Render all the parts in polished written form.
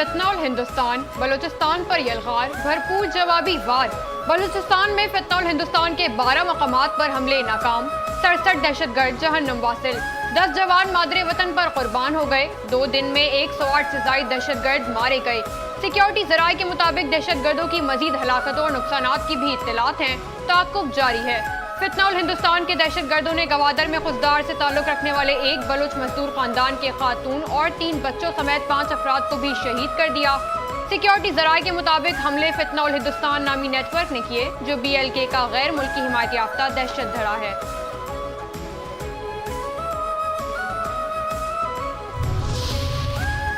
फितनौल हिंदुस्तान, बलूचिस्तान पर यलगार, भरपूर जवाबी वार। बलूचिस्तान में फितनौल हिंदुस्तान के 12 मकामात पर हमले नाकाम, 67 दहशतगर्द जहन्नुम वासिल, 10 जवान मादरे वतन पर कुर्बान हो गए। 2 दिन में 108 से ज्यादा दहशतगर्द मारे गए। सिक्योरिटी जराये के मुताबिक दहशतगर्दों की मजीद हलाकतों और नुकसानात की भी इत्तलात हैं। ताक़ुब जारी है। फितनौल हिंदुस्तान के दहशतगर्दों ने गवादर में खुजदार से ताल्लुक रखने वाले एक बलूच मजदूर खानदान के खातून और 3 बच्चों समेत 5 अफराद को भी शहीद कर दिया। सिक्योरिटी जराये के मुताबिक हमले फितनौल हिंदुस्तान नामी नेटवर्क ने किए, जो BLK का गैर मुल्की हिमायत याफ्ता दहशत धड़ा है।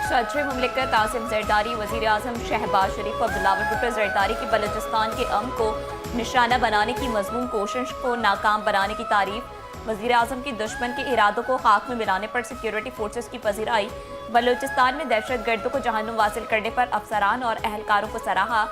सदर मुमलिकत आसिम जरदारी, वज़ीर आज़म शहबाज शरीफ और बिलावल भुट्टो जरदारी की बलूचिस्तान के अमन को निशाना बनाने की मजमून कोशिश को नाकाम बनाने की तारीफ। वज़ीर आज़म की दुश्मन के इरादों को खाक में मिलाने पर सिक्योरिटी फोर्सेस की पजीराई। बलूचिस्तान में दहशत गर्दों को जहन्नुम वासिल करने पर अफसरान और अहलकारों को सराहा।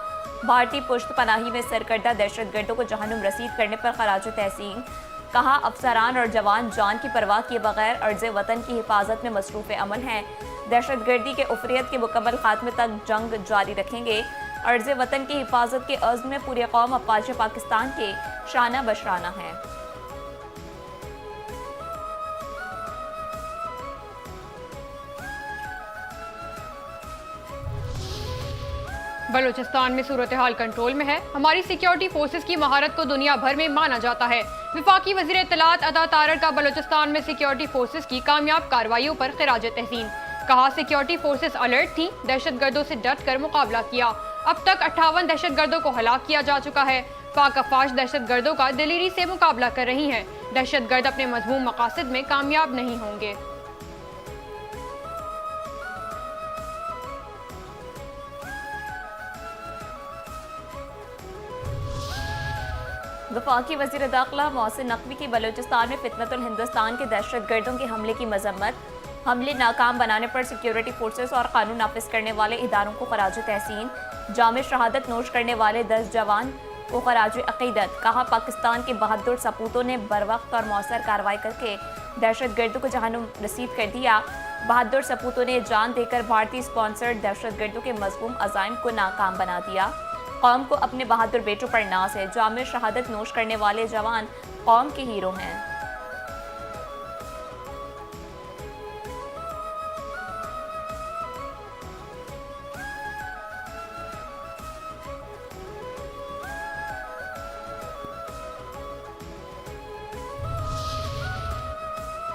भारतीय पुश्त पनाही में सरकर्दा दहशत गर्दों को जहन्नुम रसीद करने पर खराज तहसीन। कहा, अफसरान और जवान जान की परवाह किए बगैर अर्ज़ वतन की हिफाजत में मसरूफ़ अमल हैं। दहशत गर्दी के उफरियत के मुकम्मल खात्मे तक जंग जारी रखेंगे। अर्ज़ वतन की हिफाजत के अज़्म में पूरी कौम अपाचे पाकिस्तान के शाना बशराना है। बलूचिस्तान में सूरत हाल कंट्रोल में है। हमारी सिक्योरिटी फोर्सेस की महारत को दुनिया भर में माना जाता है। विफाकी वज़ीर इत्तलात अता तारर का बलूचिस्तान में सिक्योरिटी फोर्सेस की कामयाब कार्रवाइयों पर खिराज तहसीन। कहा, सिक्योरिटी फोर्सेस अलर्ट थी, दहशतगर्दों से डट कर मुकाबला किया। अब तक 58 दहशतगर्दों को हलाक किया जा चुका है। पाक अफवाज दहशतगर्दों का दिलेरी से मुकाबला कर रही हैं। दहशतगर्द अपने मज़मूम मकासद में कामयाब नहीं होंगे। वफाकी वज़ीर दाखिला मोहसिन नकवी की बलूचिस्तान में फितनतुल हिंदुस्तान के दहशतगर्दों के हमले की मजम्मत। हमले नाकाम बनाने पर सिक्योरिटी फोर्सेस और कानून नाफिज करने वाले इदारों को खराज तहसीन। जामे शहादत नोश करने वाले 10 जवान को खराज अकीदत। कहा, पाकिस्तान के बहादुर सपूतों ने बरवक्त और मौसर कार्रवाई करके दहशतगर्दों को जहन्नुम रसीद कर दिया। बहादुर सपूतों ने जान देकर भारतीय स्पॉन्सर्ड दहशतगर्दों के मज़मूम अज़ाइम को नाकाम बना दिया। कौम को अपने बहादुर बेटों पर नाज है। जामे शहादत नोश करने वाले जवान कौम के हीरो हैं।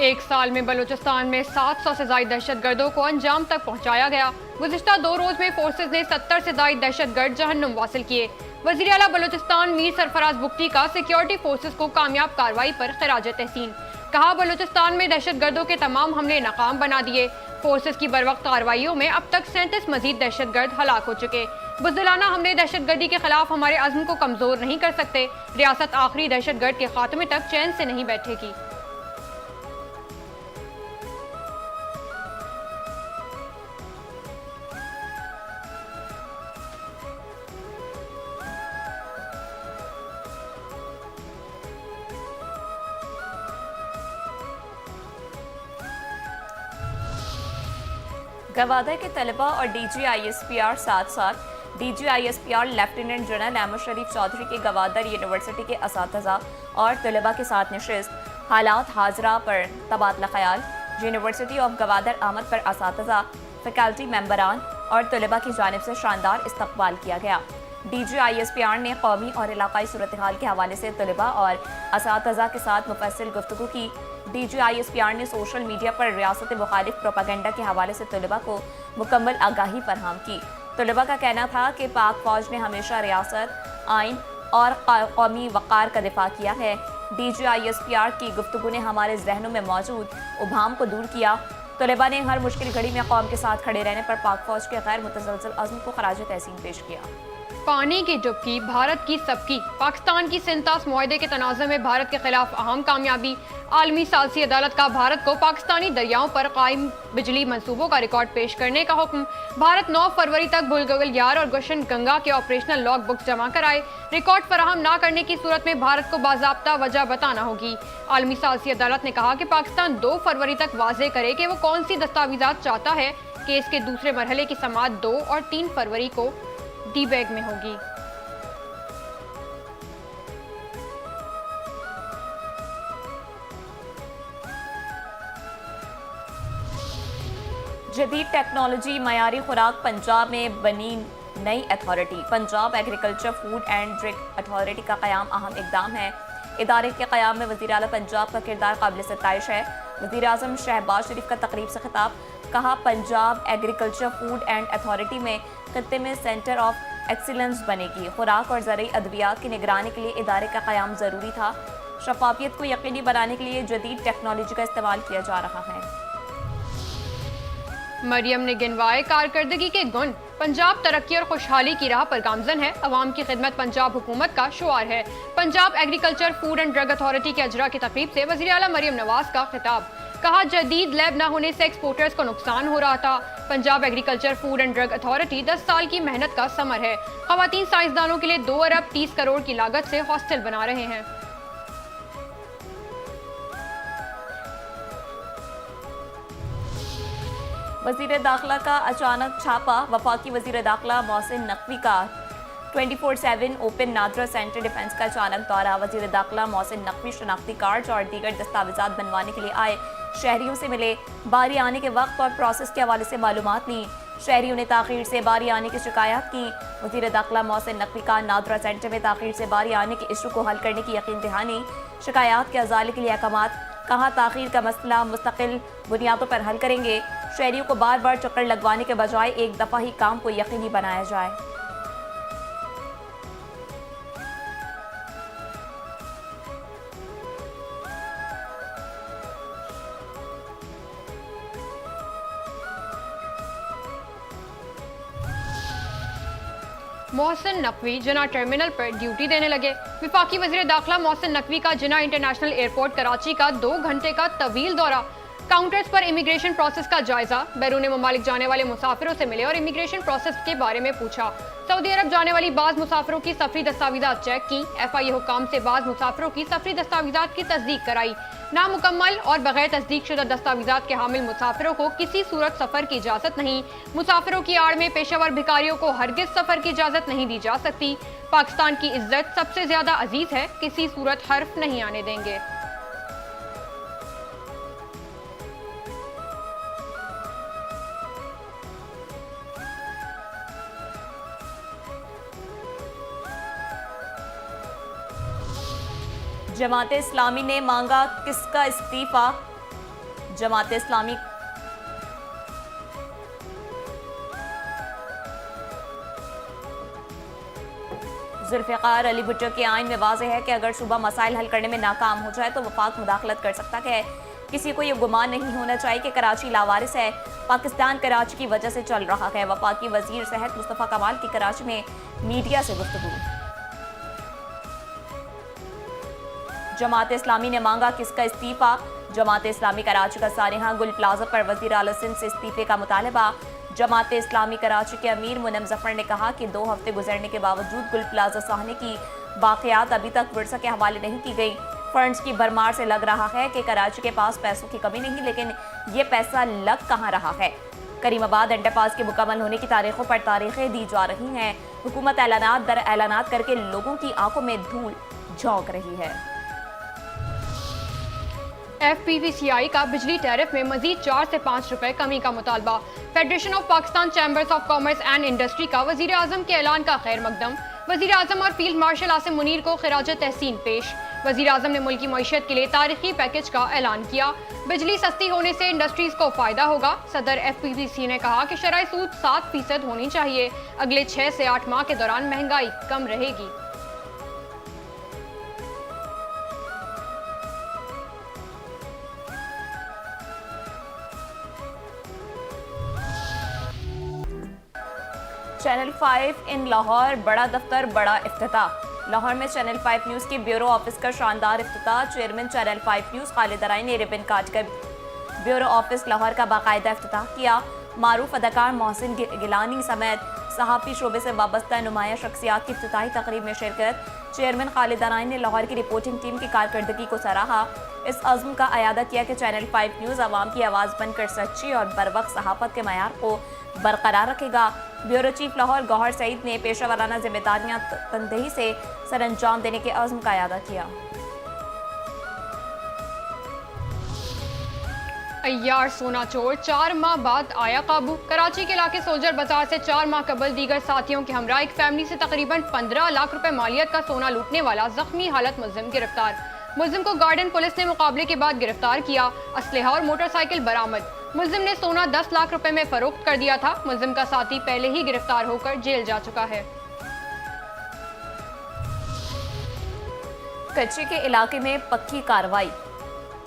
एक साल में बलूचिस्तान में 700 से ज्यादा दहशतगर्दों को अंजाम तक पहुंचाया गया। गुज़िश्ता 2 रोज में फोर्सेज ने 70 से ज्यादा दहशतगर्द जहन्नुम वासिल किए। वज़ीर आला बलूचिस्तान मीर सरफराज बुगटी का सिक्योरिटी फोर्सेज को कामयाब कार्रवाई पर खिराज तहसीन। कहा, बलूचिस्तान में दहशतगर्दों के तमाम हमले नाकाम बना दिए। फोर्सेज की बरवक्त कार्रवाइयों में अब तक 37 मजीद दहशतगर्द हलाक हो चुके। बुज़दिलाना हमले दहशतगर्दी के खिलाफ हमारे अज़्म को कमजोर नहीं कर सकते। रियासत आखिरी दहशतगर्द के खात्मे तक चैन से नहीं बैठेगी। गवादर के तलबा और DGISPR साथ साथ DGISPR लेफ्टिनेंट जनरल अहमद शरीफ चौधरी के गवादर यूनिवर्सिटी के असातिज़ा और तलबा के साथ नशिस्त। हालात हाजरा पर तबादला ख्याल। यूनिवर्सिटी ऑफ गवादर आमद पर असातिज़ा, फैकल्टी मेंबरान और तलबा की जानिब से शानदार इस्तकबाल किया गया। DGISPR ने कौमी और इलाकाई सूरत हाल के हवाले से तलबा और असातिज़ा के साथ मुफस्सिल गुफ्तगू की। DGISPR ने सोशल मीडिया पर रियासत मुखालिफ प्रोपागेंडा के हवाले से तलबा को मुकम्मल आगाही फरहम की। तलबा का कहना था कि पाक फौज ने हमेशा रियासत, आइन और कौमी वक़ार का दिफा किया है। DGISPR की गुफ्तगू ने हमारे जहनों में मौजूद उभाम को दूर किया। तलबा ने हर मुश्किल घड़ी में कौम के साथ खड़े रहने पर पाक फौज के गैर मुतसलसल अज़्म को खराज तहसीन पेश किया। पानी की डुबकी, भारत की सबकी। पाकिस्तान की सिंतास मुआहदे के तनाज़ुर में भारत के खिलाफ अहम कामयाबी। आलमी सालसी अदालत का भारत को पाकिस्तानी दरियाओं पर कायम बिजली मंसूबों का रिकॉर्ड पेश करने का हुक्म। भारत 9 फरवरी तक बुलगुल यार और गुशन गंगा के ऑपरेशनल लॉग बुक्स जमा कराए। रिकॉर्ड फराहम न करने की सूरत में भारत को बाज़ाब्ता वजह बताना होगी। आलमी सालसी अदालत ने कहा कि पाकिस्तान 2 फरवरी तक वाज़े करे कि वो कौन सी दस्तावेज़ात चाहता है केस के दूसरे मरहले की समाअत 2 और 3 फरवरी को डी बैग में होगी। जदीद टेक्नोलॉजी मयारी खुराक पंजाब में बनी नई authority. Punjab agriculture food and drug authority का क़याम अहम इकदाम है। इदारे के क़याम में वज़ीर आला पंजाब का किरदार काबिल सताइश है। वज़ीर आज़म शहबाज शरीफ का तकरीब से खिताब, कहा Punjab agriculture food and authority में खत्ते में सेंटर ऑफ एक्सीलेंस बनेगी। खुराक और ज़रूरी अद्वियात की निगरानी के लिए इदारे का क़याम ज़रूरी था। शफाफियत को यकीनी बनाने के लिए जदीद टेक्नोलॉजी का इस्तेमाल किया जा रहा है। मरियम ने गिनवाए कारकर्दगी के गुण। पंजाब तरक्की और खुशहाली की राह पर गामजन है। अवाम की खिदमत पंजाब हुकूमत का शुआर है। Punjab agriculture food and drug authority के अजरा की तकरीब से वज़ीर आला मरियम नवाज का खिताब, कहा जदीद लैब न होने से एक्सपोर्टर्स को नुकसान हो रहा था। Punjab agriculture food and drug authority 10 साल की मेहनत का समर है। ख़वातीन साइंसदानों के लिए 2 अरब 30 करोड़ की लागत से हॉस्टल बना रहे हैं। वज़ीर दाखिला का अचानक छापा। वफाकी वज़ीर दाखिला मोहसिन नकवी का 24/7 ओपन नादरा सेंटर डिफेंस का अचानक दौरा। वज़ीर दाखिला मोहसिन नकवी शनाख्ती कार्ड और दीगर दस्तावेजात बनवाने के लिए आए। शहरियों से मिले, बारी आने के वक्त और प्रोसेस के हवाले से मालूमात ली। शहरियों ने ताख़ीर से बारी आने की शिकायत की। वज़ीर दाखिला मोहसिन नकवी का नादरा सेंटर में ताख़ीर से बारी आने के इशू को हल करने की यकीन दहानी, शिकायत के अजाले के लिए अहकामात। कहा ताख़ीर का मसला मुस्तकिल बुनियादों पर हल करेंगे। शहरियों को बार बार चक्कर लगवाने के बजाय एक दफ़ा ही काम को यकीनी बनाया जाए। मोहसिन नकवी जिना टर्मिनल पर ड्यूटी देने लगे। विफाकी वज़ीर दाखिला मोहसिन नकवी का जिना इंटरनेशनल एयरपोर्ट कराची का 2 घंटे का तवील दौरा। काउंटर्स पर इमिग्रेशन प्रोसेस का जायजा, बैरून ममालिक जाने वाले मुसाफिरों से मिले और इमिग्रेशन प्रोसेस के बारे में पूछा। सऊदी अरब जाने वाली बाज़ मुसाफिरों की सफरी दस्तावेजात चेक की। FIA हुकाम से बाज़ मुसाफिरों की सफरी दस्तावेजात की तस्दीक कराई। नामुकम्मल और बगैर तस्दीक शुदा दस्तावेजात के हामिल मुसाफिरों को किसी सूरत सफ़र की इजाज़त नहीं। मुसाफिरों की आड़ में पेशेवर भिखारियों को हरगिज़ सफ़र की इजाज़त नहीं दी जा सकती। पाकिस्तान की इज्जत सबसे ज़्यादा अजीज़ है, किसी सूरत हर्फ नहीं आने देंगे। जमात इस्लामी ने मांगा किसका इस्तीफा। जमात इस्लामी जुल्फ़िकार अली भुट्टो के आइन में वाज़ेह है कि अगर सूबा मसाइल हल करने में नाकाम हो जाए तो वफाक मुदाखलत कर सकता है। किसी को ये गुमान नहीं होना चाहिए कि कराची लावारिस है। पाकिस्तान कराची की वजह से चल रहा है। वफाकी वजीर सेहत मुस्तफ़ा कमाल की कराची में मीडिया से गुफ्तगू। जमात इस्लामी ने मांगा किसका इस्तीफा। जमात इस्लामी कराची का सानिहा गुल प्लाजा पर वज़ीर आला सिंध से इस्तीफे का मुतालबा। जमात इस्लामी कराची के अमीर मुनम जफर ने कहा कि 2 हफ्ते गुजरने के बावजूद गुल प्लाजा साहने की बाक़ियात अभी तक वर्षा के हवाले नहीं की गई। फंड्स की भरमार से लग रहा है कि कराची के पास पैसों की कमी नहीं, लेकिन ये पैसा लग कहाँ रहा है। करीमाबाद अंडरपास के मुकम्मल होने की तारीखों पर तारीखें दी जा रही हैं। हुकूमत ऐलानात दर ऐलानात करके लोगों की आंखों में धूल झोंक रही है। FPVCI का बिजली टैरिफ में मजीद 4 से 5 रुपए कमी का मुतालबा। Federation of Pakistan chambers of commerce and industry का वज़ीर आज़म के ऐलान का खैर मकदम। वज़ीर आज़म और फील्ड मार्शल आसिम मुनीर को खिराज तहसीन पेश। वज़ीर आज़म ने मुल्की मईशत के लिए तारीखी पैकेज का ऐलान किया। बिजली सस्ती होने से इंडस्ट्रीज को फायदा होगा। सदर FPVC ने कहा कि शरई सूद 7% होनी चाहिए। अगले 6 से 8 माह के दौरान महंगाई कम रहेगी। चैनल 5 इन लाहौर बड़ा दफ्तर बड़ा इफ्तिताह। लाहौर में चैनल 5 न्यूज़ के ब्यूरो ऑफिस का शानदार इफ्तिताह। चेयरमैन चैनल 5 न्यूज़ खालिद अराई ने रिबन काट कर ब्यूरो ऑफिस लाहौर का बाकायदा इफ्तिताह किया। मारूफ अदाकार मोहसिन गिलानी समेत सहाफ़ी शोबे से वाबस्ता नुमाया शख्सियात की इफ्तिताही तकरीब में शिरकत। चेयरमैन खालिद अनाइन ने लाहौर की रिपोर्टिंग टीम की कारकर्दगी को सराहा। इस अज़्म का अयादा किया कि चैनल 5 न्यूज़ आवाम की आवाज़ बनकर सच्ची और बरवक्त सहाफ़त के मयार को बरकरार रखेगा। ब्यूरो चीफ लाहौर गौहर सईद ने पेशा वाराना जिम्मेदारियाँ तनदेही से सर अंजाम देने के अज़्म का अयादा किया। अय्यार सोना चोर 4 माह बाद आया काबू। कराची के इलाके सोल्जर बाजार से 4 माह कबल दीगर साथियों के हमरा एक फैमिली से तकरीबन 15 लाख रुपए मालियत का सोना लूटने वाला जख्मी हालत मुलजिम गिरफ्तार। मुलजिम को गार्डन पुलिस ने मुकाबले के बाद गिरफ्तार किया। असलहा और मोटरसाइकिल बरामद। मुलजिम ने सोना 10 लाख रुपए में फरोख्त कर दिया था। मुलजिम का साथी पहले ही गिरफ्तार होकर जेल जा चुका है। कच्चे के इलाके में पक्की कार्रवाई।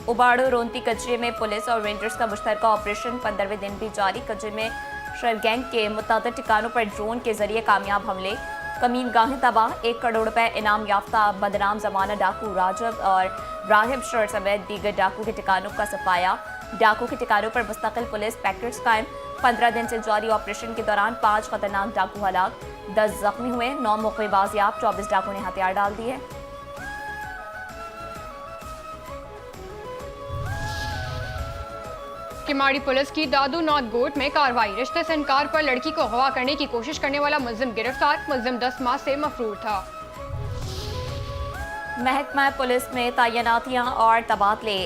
उबाड़ो रोंती कचरे में पुलिस और रेंजर्स का मुश्तरका ऑपरेशन 15वें दिन भी जारी। कचरे में शरगैंग के मुतअद्दिद ठिकानों पर ड्रोन के जरिए कामयाब हमले। कमीन गाहें तबाह। 1 करोड़ रुपए इनाम याफ्ता बदनाम जमाना डाकू राजब और राहिब शर समेत दीगर डाकू के ठिकानों का सफाया। डाकू के ठिकानों पर मुस्तकिल पुलिस पैकेट्स कायम। 15 दिन से जारी ऑपरेशन के दौरान 5 खतरनाक डाकू हलाक, 10 जख्मी हुए, 9 मौके बाजियाब, 24 डाकू ने हथियार डाल दिए। किमाड़ी पुलिस की दादू नॉर्थ गोट में कार्रवाई। रिश्ते से इनकार पर लड़की को अगवा करने की कोशिश करने वाला मुलजिम गिरफ्तार। मुलजिम 10 माह से मफरूर था। महकमा पुलिस में तैनातियां और तबादले।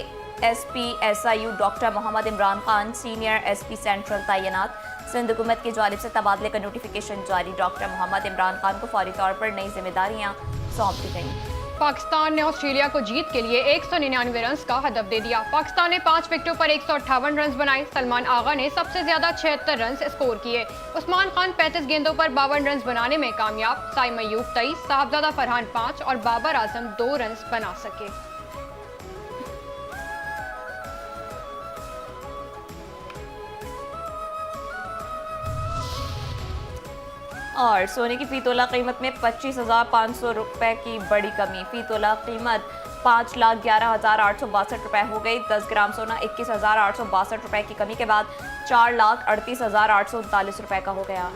SP SIU doctor Mohammad Imran Khan senior SP central तैनात। सिंध हुकूमत की जानिब से तबादले का नोटिफिकेशन जारी। डॉक्टर मोहम्मद इमरान खान को फौरी तौर पर नई जिम्मेदारियां सौंप दी गई। पाकिस्तान ने ऑस्ट्रेलिया को जीत के लिए 199 रन का हदफ दे दिया। पाकिस्तान ने 5 विकेटों पर 158 रन बनाए। सलमान आगा ने सबसे ज्यादा 76 रन स्कोर किए। उस्मान खान 35 गेंदों पर 52 रन बनाने में कामयाब। साइम अयूब 23, साहबजादा फरहान 5 और बाबर आजम 2 रन बना सके। और सोने की फी तोला कीमत में 25,500 रुपए की बड़ी कमी। फी तोला कीमत 5,11,862 रुपए हो गई। 10 ग्राम सोना 21,862 रुपए की कमी के बाद 4,38,839 रुपए का हो गया।